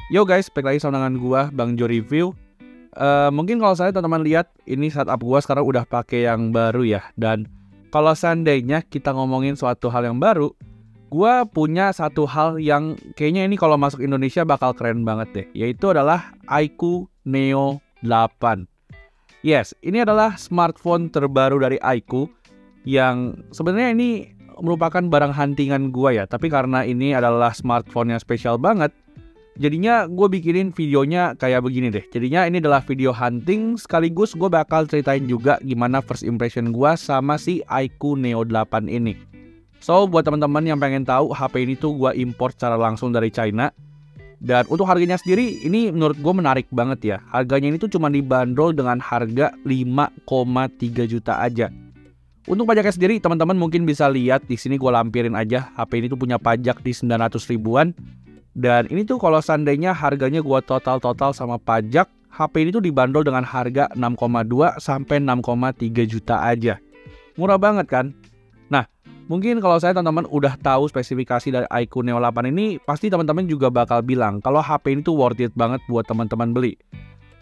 Yo guys, balik lagi sama dengan gua Bang Jo Review. Mungkin kalau saya teman-teman lihat ini setup gua sekarang udah pakai yang baru ya. Dan kalau seandainya kita ngomongin suatu hal yang baru, gua punya satu hal yang kayaknya ini kalau masuk Indonesia bakal keren banget deh, yaitu adalah iQOO Neo 8. Yes, ini adalah smartphone terbaru dari iQOO yang sebenarnya ini merupakan barang huntingan gua ya. Tapi karena ini adalah smartphone yang spesial banget, jadinya gue bikinin videonya kayak begini deh. Jadinya ini adalah video hunting sekaligus gue bakal ceritain juga gimana first impression gue sama si iQOO Neo 8 ini. So buat teman-teman yang pengen tahu, HP ini tuh gue import secara langsung dari China. Dan untuk harganya sendiri ini menurut gue menarik banget ya. Harganya ini tuh cuma dibanderol dengan harga 5,3 juta aja. Untuk pajaknya sendiri teman-teman mungkin bisa lihat di sini gue lampirin aja. HP ini tuh punya pajak di 900 ribuan. Dan ini tuh kalau seandainya harganya gua total sama pajak, HP ini tuh dibanderol dengan harga 6,2 sampai 6,3 juta aja. Murah banget kan? Nah, mungkin kalau saya teman-teman udah tahu spesifikasi dari iQOO Neo 8 ini, pasti teman-teman juga bakal bilang kalau HP ini tuh worth it banget buat teman-teman beli.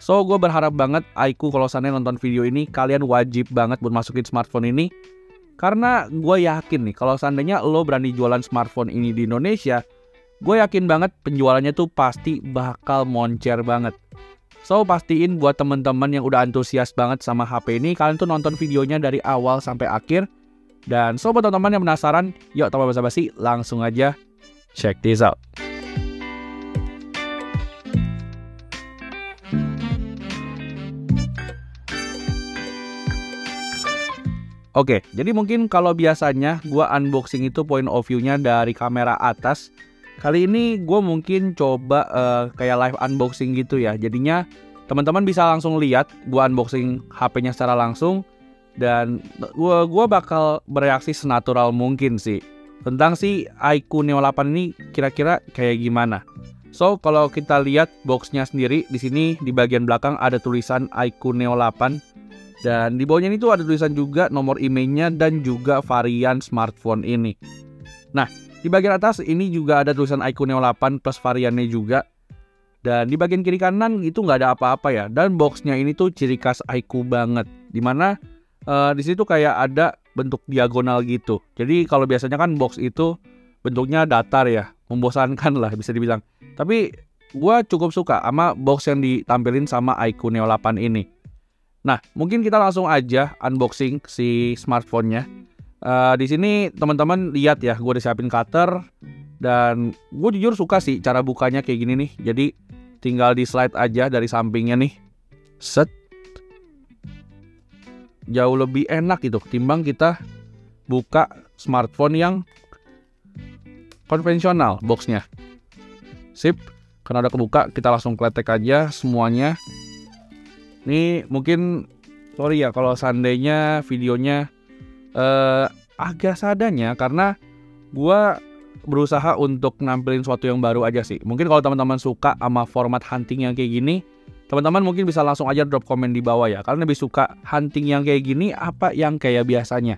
So, gue berharap banget iQOO kalau seandainya nonton video ini, kalian wajib banget buat masukin smartphone ini. Karena gue yakin nih, kalau seandainya lo berani jualan smartphone ini di Indonesia, gue yakin banget penjualannya tuh pasti bakal moncer banget. So pastiin buat temen-temen yang udah antusias banget sama HP ini, kalian tuh nonton videonya dari awal sampai akhir. Dan so buat teman-teman yang penasaran, yuk tanpa basa-basi langsung aja check this out. Oke, jadi mungkin kalau biasanya gue unboxing itu point of view-nya dari kamera atas, kali ini gue mungkin coba kayak live unboxing gitu ya. Jadinya teman-teman bisa langsung lihat gue unboxing HP-nya secara langsung. Dan gue bakal bereaksi senatural mungkin sih tentang si iQOO Neo 8 ini kira-kira kayak gimana. So kalau kita lihat boxnya sendiri, di sini di bagian belakang ada tulisan iQOO Neo 8. Dan di bawahnya itu ada tulisan juga nomor emailnya dan juga varian smartphone ini. Nah, di bagian atas ini juga ada tulisan iQOO Neo 8 plus variannya juga. Dan di bagian kiri kanan itu nggak ada apa-apa ya. Dan boxnya ini tuh ciri khas iQOO banget. Dimana di situ kayak ada bentuk diagonal gitu. Jadi kalau biasanya kan box itu bentuknya datar ya, membosankan lah bisa dibilang. Tapi gue cukup suka sama box yang ditampilin sama iQOO Neo 8 ini. Nah, mungkin kita langsung aja unboxing si smartphone-nya. Di sini teman-teman lihat ya, gue udah siapin cutter dan gue jujur suka sih cara bukanya kayak gini nih. Jadi tinggal di slide aja dari sampingnya nih, set, jauh lebih enak gitu timbang kita buka smartphone yang konvensional boxnya. Sip, karena udah kebuka kita langsung kletek aja semuanya. Ini mungkin sorry ya kalau seandainya videonya agak seadanya karena gue berusaha untuk nampilin sesuatu yang baru aja sih. Mungkin kalau teman-teman suka sama format hunting yang kayak gini, teman-teman mungkin bisa langsung aja drop komen di bawah ya. Kalian lebih suka hunting yang kayak gini apa yang kayak biasanya?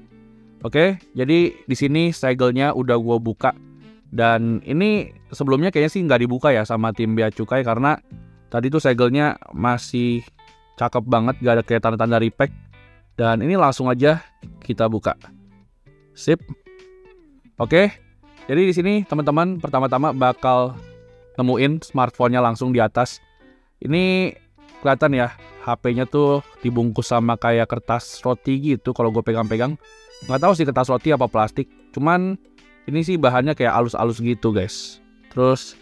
Oke, jadi di sini segelnya udah gue buka. Dan ini sebelumnya kayaknya sih nggak dibuka ya sama tim Bea Cukai karena tadi tuh segelnya masih cakep banget, gak ada kayak tanda-tanda repack. Dan ini langsung aja kita buka. Sip. Oke. Jadi di sini teman-teman pertama-tama bakal nemuin smartphone-nya langsung di atas. Ini kelihatan ya, HP-nya tuh dibungkus sama kayak kertas roti gitu kalau gue pegang-pegang. Nggak tahu sih kertas roti apa plastik. Cuman ini sih bahannya kayak alus-alus gitu guys. Terus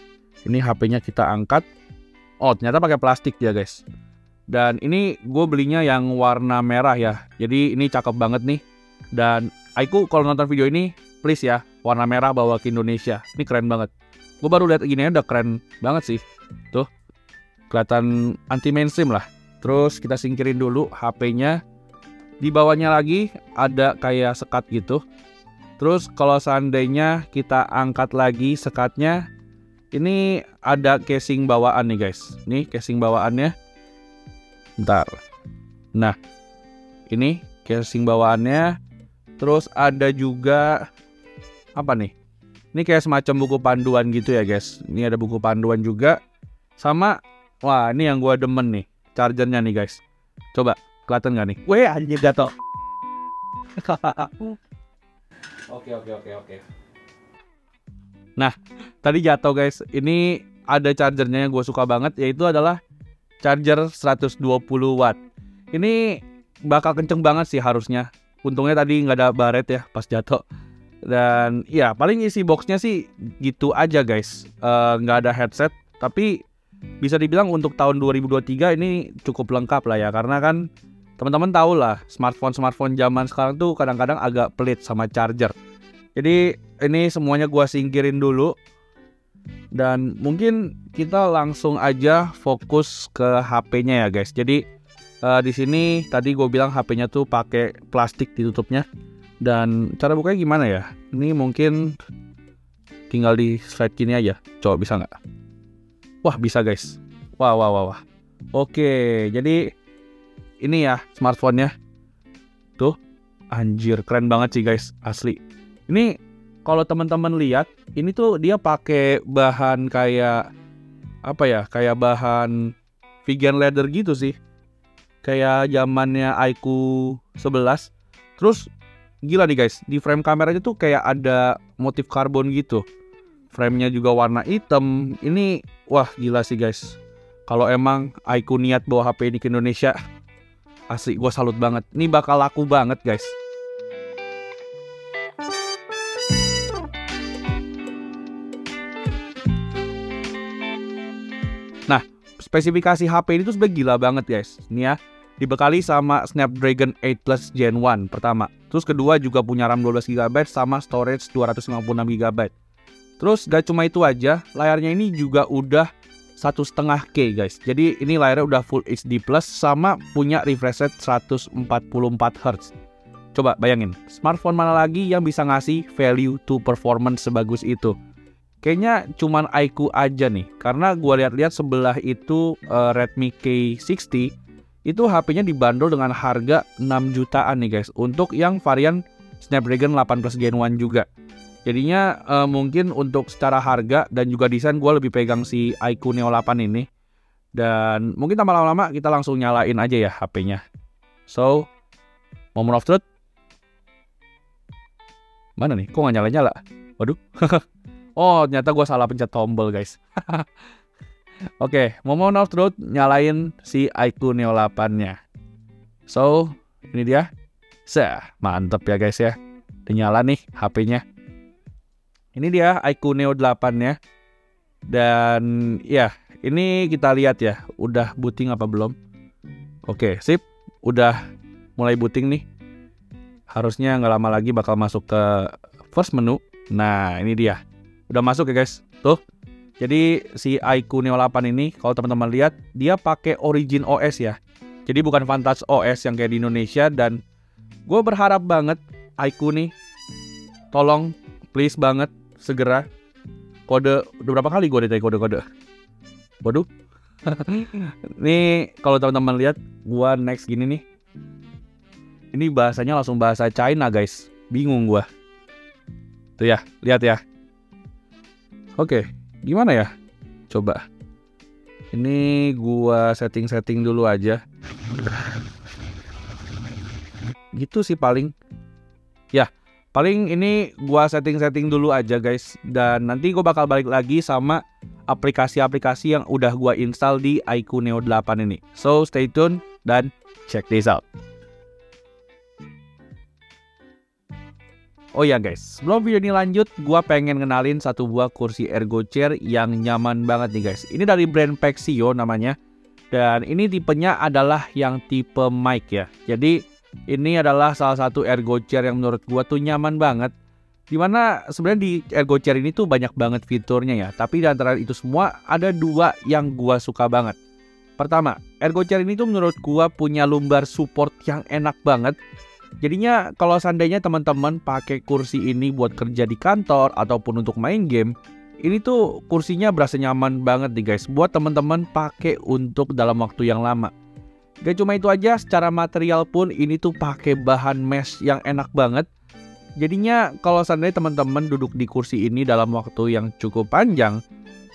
ini HP-nya kita angkat. Oh ternyata pakai plastik ya guys. Dan ini gue belinya yang warna merah ya. Jadi ini cakep banget nih. Dan iQOO kalau nonton video ini please ya, warna merah bawa ke Indonesia. Ini keren banget. Gue baru lihat gini udah keren banget sih. Tuh, kelihatan anti mainstream lah. Terus kita singkirin dulu HP-nya. Di bawahnya lagi ada kayak sekat gitu. Terus kalau seandainya kita angkat lagi sekatnya, ini ada casing bawaan nih guys. Ini casing bawaannya. Bentar. Nah, ini casing bawaannya. Terus ada juga apa nih? Ini kayak semacam buku panduan gitu ya guys. Ini ada buku panduan juga. Sama, wah ini yang gua demen nih, chargernya nih guys. Coba, kelihatan nggak nih? Weh, anjir jatuh. Oke. Nah, tadi jatuh guys. Ini ada chargernya yang gue suka banget, yaitu adalah charger 120 watt. Ini bakal kenceng banget sih harusnya. Untungnya tadi nggak ada baret ya pas jatuh. Dan ya paling isi boxnya sih gitu aja guys. Nggak ada headset, tapi bisa dibilang untuk tahun 2023 ini cukup lengkap lah ya. Karena kan teman-teman tahu lah, smartphone zaman sekarang tuh kadang-kadang agak pelit sama charger. Jadi ini semuanya gua singkirin dulu. Dan mungkin kita langsung aja fokus ke HP-nya ya guys. Jadi di sini tadi gue bilang HP-nya tuh pakai plastik ditutupnya. Dan cara bukanya gimana ya? Ini mungkin tinggal di slide gini aja. Coba bisa nggak? Wah bisa guys. Wah. Oke, jadi ini ya smartphone-nya. Tuh, anjir keren banget sih guys, asli. Ini kalau teman-teman lihat, ini tuh dia pakai bahan kayak apa ya? Kayak bahan vegan leather gitu sih. Kayak zamannya iQOO 11. Terus gila nih guys, di frame kameranya tuh kayak ada motif karbon gitu. Framenya juga warna hitam. Ini wah gila sih guys. Kalau emang iQOO niat bawa HP ini ke Indonesia, asli gue salut banget. Ini bakal laku banget guys. Nah, spesifikasi HP ini tuh sebenernya gila banget guys. Ini ya, dibekali sama Snapdragon 8 Plus Gen 1 pertama. Terus kedua juga punya RAM 12GB sama storage 256GB. Terus gak cuma itu aja, layarnya ini juga udah 1,5K guys. Jadi ini layarnya udah Full HD Plus sama punya refresh rate 144Hz. Coba bayangin, smartphone mana lagi yang bisa ngasih value to performance sebagus itu? Kayaknya cuman iQOO aja nih. Karena gue lihat-lihat sebelah itu Redmi K60 itu HP-nya dibanderol dengan harga 6 jutaan nih guys. Untuk yang varian Snapdragon 8 Plus Gen 1 juga. Jadinya mungkin untuk secara harga dan juga desain gue lebih pegang si iQOO Neo 8 ini. Dan mungkin lama-lama kita langsung nyalain aja ya HP-nya. So, moment of truth. Mana nih? Kok nggak nyala-nyala? Waduh. Oh, ternyata gue salah pencet tombol guys. Oke, moment of truth, nyalain si iQOO Neo 8-nya. So, ini dia. Mantep ya guys ya. Udah nyala nih HP-nya. Ini dia iQOO Neo 8-nya. Dan ya, ini kita lihat ya, udah booting apa belum. Oke, sip. Udah mulai booting nih. Harusnya nggak lama lagi bakal masuk ke first menu. Nah, ini dia. Udah masuk ya guys. Tuh. Jadi si iQOO Neo 8 ini kalau teman-teman lihat dia pakai Origin OS ya. Jadi bukan Vantage OS yang kayak di Indonesia. Dan gue berharap banget iQOO nih, tolong please banget segera kode. Udah berapa kali gue ditanya kode-kode. Waduh. Nih kalau teman-teman lihat gue next gini nih. Ini bahasanya langsung bahasa China guys. Bingung gue. Tuh ya, lihat ya. Oke, gimana ya? Coba. Ini gua setting-setting dulu aja. Gitu sih paling. Ya, paling ini gua setting-setting dulu aja guys. Dan nanti gua bakal balik lagi sama aplikasi-aplikasi yang udah gua install di iQOO Neo 8 ini. So, stay tune dan check this out. Oh ya guys, sebelum video ini lanjut, gua pengen kenalin satu buah kursi ergo chair yang nyaman banget nih guys. Ini dari brand Pexio namanya. Dan ini tipenya adalah yang tipe mic ya. Jadi ini adalah salah satu ergo chair yang menurut gua tuh nyaman banget. Dimana sebenarnya di ergo chair ini tuh banyak banget fiturnya ya. Tapi di antara itu semua ada dua yang gua suka banget. Pertama, ergo chair ini tuh menurut gua punya lumbar support yang enak banget. Jadinya kalau seandainya teman-teman pakai kursi ini buat kerja di kantor ataupun untuk main game, ini tuh kursinya berasa nyaman banget nih guys. Buat teman-teman pakai untuk dalam waktu yang lama. Gak cuma itu aja, secara material pun ini tuh pakai bahan mesh yang enak banget. Jadinya kalau seandainya teman-teman duduk di kursi ini dalam waktu yang cukup panjang,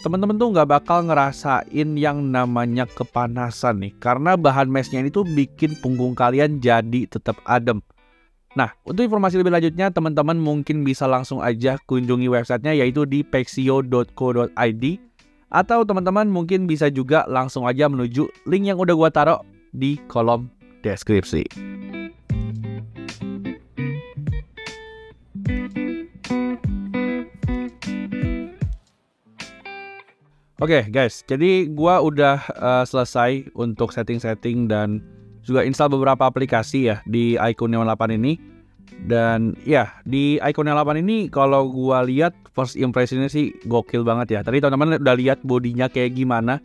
teman-teman tuh nggak bakal ngerasain yang namanya kepanasan nih, karena bahan meshnya ini tuh bikin punggung kalian jadi tetap adem. Nah, untuk informasi lebih lanjutnya, teman-teman mungkin bisa langsung aja kunjungi websitenya, yaitu di pexio.co.id, atau teman-teman mungkin bisa juga langsung aja menuju link yang udah gua taruh di kolom deskripsi. Oke guys, jadi gua udah selesai untuk setting-setting dan juga install beberapa aplikasi ya di iQOO Neo 8 ini. Dan ya, di iQOO Neo 8 ini kalau gua lihat first impressionnya sih gokil banget ya. Tadi teman-teman udah lihat bodinya kayak gimana.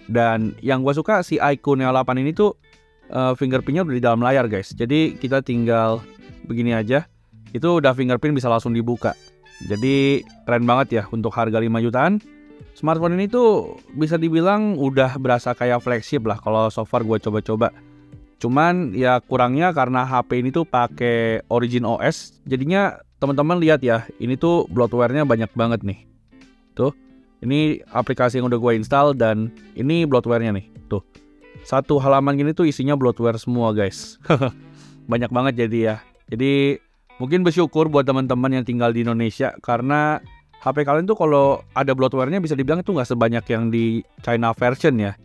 Dan yang gua suka si iQOO Neo 8 ini tuh fingerprintnya udah di dalam layar guys. Jadi kita tinggal begini aja, itu udah fingerprint bisa langsung dibuka. Jadi keren banget ya untuk harga 5 jutaan. Smartphone ini tuh bisa dibilang udah berasa kayak flagship lah kalau so far gue coba-coba. Cuman ya kurangnya karena HP ini tuh pakai Origin OS. Jadinya teman-teman lihat ya, ini tuh bloatware-nya banyak banget nih. Tuh, ini aplikasi yang udah gue install dan ini bloatware-nya nih. Tuh, satu halaman gini tuh isinya bloatware semua guys. Banyak banget jadi ya. Jadi mungkin bersyukur buat teman-teman yang tinggal di Indonesia karena HP kalian tuh kalau ada bloatware-nya bisa dibilang tuh nggak sebanyak yang di China version ya.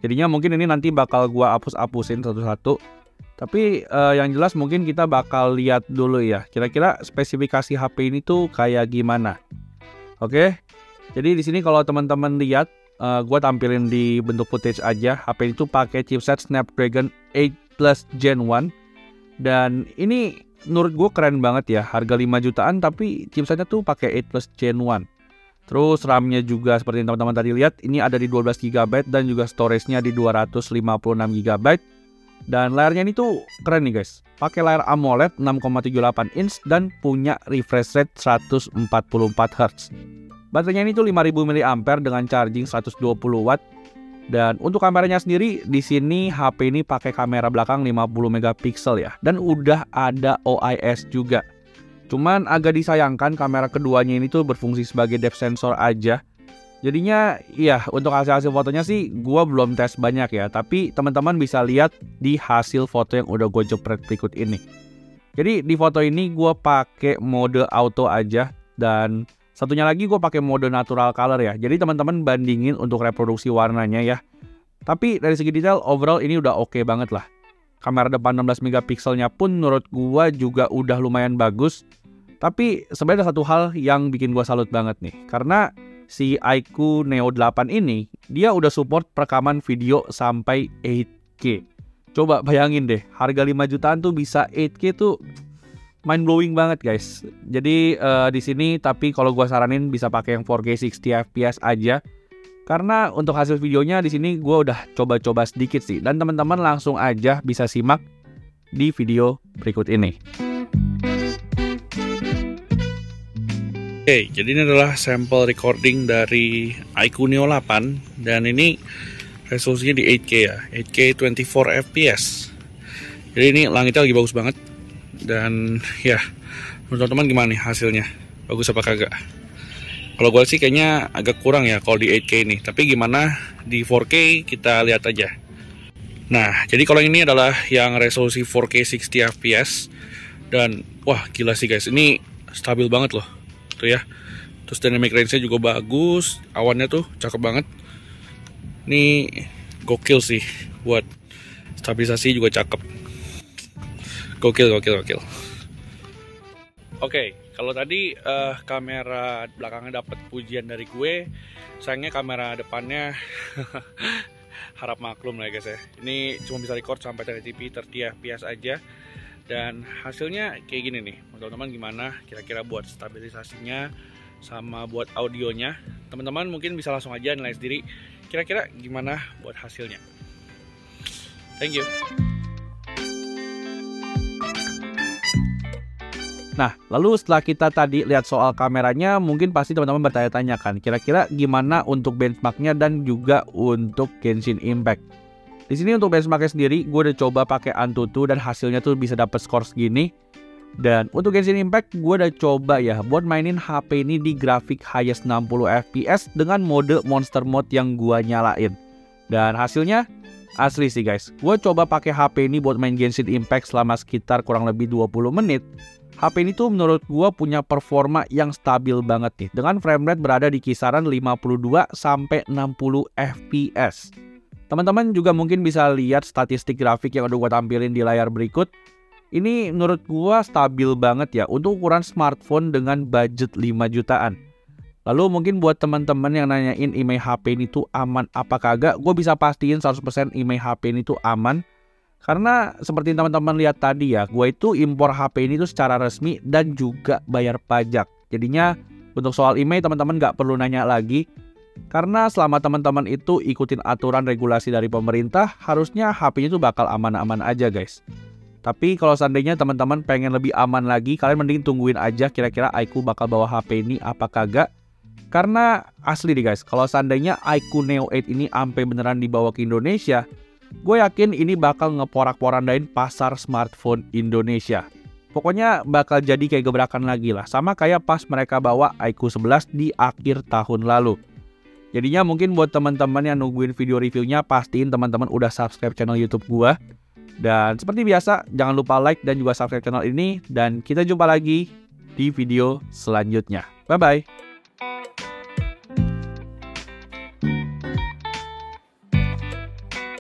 Jadinya mungkin ini nanti bakal gua hapus-hapusin satu-satu. Tapi yang jelas mungkin kita bakal lihat dulu ya. Kira-kira spesifikasi HP ini tuh kayak gimana. Oke. Jadi di sini kalau teman-teman lihat, gua tampilin di bentuk footage aja. HP itu pakai chipset Snapdragon 8 Plus Gen 1. Dan ini menurut gue keren banget ya, harga 5 jutaan tapi chipsetnya tuh pakai 8 Plus Gen 1. Terus RAM-nya juga seperti yang teman-teman tadi lihat, ini ada di 12 GB dan juga storage-nya di 256 GB. Dan layarnya ini tuh keren nih guys, pakai layar AMOLED 6,78 inch dan punya refresh rate 144 Hz. Baterainya ini tuh 5000 mAh dengan charging 120 Watt. Dan untuk kameranya sendiri di sini HP ini pakai kamera belakang 50 megapiksel ya, dan udah ada OIS juga. Cuman agak disayangkan kamera keduanya ini tuh berfungsi sebagai depth sensor aja. Jadinya ya untuk hasil fotonya sih gua belum tes banyak ya, tapi teman-teman bisa lihat di hasil foto yang udah gue jepret berikut ini. Jadi di foto ini gua pakai mode auto aja dan satunya lagi gue pakai mode natural color ya. Jadi teman-teman bandingin untuk reproduksi warnanya ya. Tapi dari segi detail overall ini udah oke banget lah. Kamera depan 16 megapikselnya pun menurut gue juga udah lumayan bagus. Tapi sebenarnya ada satu hal yang bikin gue salut banget nih. Karena si iQOO Neo 8 ini dia udah support perekaman video sampai 8K. Coba bayangin deh, harga 5 jutaan tuh bisa 8K tuh mind blowing banget guys. Jadi di sini tapi kalau gua saranin bisa pakai yang 4K 60 fps aja. Karena untuk hasil videonya di sini gua udah coba-coba sedikit sih dan teman-teman langsung aja bisa simak di video berikut ini. Oke, jadi ini adalah sampel recording dari iQOO Neo 8 dan ini resolusinya di 8K ya, 8K 24 fps. Jadi ini langitnya lagi bagus banget. Dan ya, menurut teman-teman gimana nih hasilnya? Bagus apa kagak? Kalau gue sih kayaknya agak kurang ya kalau di 8K ini. Tapi gimana di 4K kita lihat aja. Nah, jadi kalau ini adalah yang resolusi 4K 60 fps. Dan wah gila sih guys, ini stabil banget loh. Tuh ya. Terus dynamic range-nya juga bagus. Awannya tuh cakep banget. Ini gokil sih. Buat stabilisasi juga cakep. Gokil. Oke, kalau tadi kamera belakangnya dapat pujian dari gue, sayangnya kamera depannya harap maklum lah ya guys ya. Ini cuma bisa record sampai 1080p 30 fps aja. Dan hasilnya kayak gini nih. Teman-teman gimana kira-kira buat stabilisasinya sama buat audionya? Teman-teman mungkin bisa langsung aja nilai sendiri. Kira-kira gimana buat hasilnya? Thank you. Nah, lalu setelah kita tadi lihat soal kameranya, mungkin pasti teman-teman bertanya-tanya kan, kira-kira gimana untuk benchmarknya dan juga untuk Genshin Impact. Di sini untuk benchmarknya sendiri, gue udah coba pakai Antutu dan hasilnya tuh bisa dapat skor segini. Dan untuk Genshin Impact, gue udah coba ya buat mainin HP ini di grafik highest 60 fps dengan mode monster mode yang gue nyalain. Dan hasilnya asli sih guys. Gue coba pakai HP ini buat main Genshin Impact selama sekitar kurang lebih 20 menit. HP ini tuh menurut gue punya performa yang stabil banget nih, dengan framerate berada di kisaran 52 sampai 60 fps. Teman-teman juga mungkin bisa lihat statistik grafik yang udah gue tampilin di layar berikut. Ini menurut gua stabil banget ya untuk ukuran smartphone dengan budget 5 jutaan. Lalu mungkin buat teman-teman yang nanyain email HP ini tuh aman apa kagak, gue bisa pastiin 100% email HP ini tuh aman. Karena seperti teman-teman lihat tadi ya, gue itu impor HP ini tuh secara resmi dan juga bayar pajak. Jadinya untuk soal email teman-teman nggak perlu nanya lagi. Karena selama teman-teman itu ikutin aturan regulasi dari pemerintah, harusnya HP-nya tuh bakal aman-aman aja guys. Tapi kalau seandainya teman-teman pengen lebih aman lagi, kalian mending tungguin aja kira-kira iQOO bakal bawa HP ini apa kagak. Karena asli nih guys, kalau seandainya iQOO Neo 8 ini sampai beneran dibawa ke Indonesia, gue yakin ini bakal ngeporak-porandain pasar smartphone Indonesia. Pokoknya bakal jadi kayak gebrakan lagi lah, sama kayak pas mereka bawa iQOO 11 di akhir tahun lalu. Jadinya mungkin buat teman-teman yang nungguin video reviewnya, pastiin teman-teman udah subscribe channel YouTube gue. Dan seperti biasa, jangan lupa like dan juga subscribe channel ini. Dan kita jumpa lagi di video selanjutnya. Bye-bye.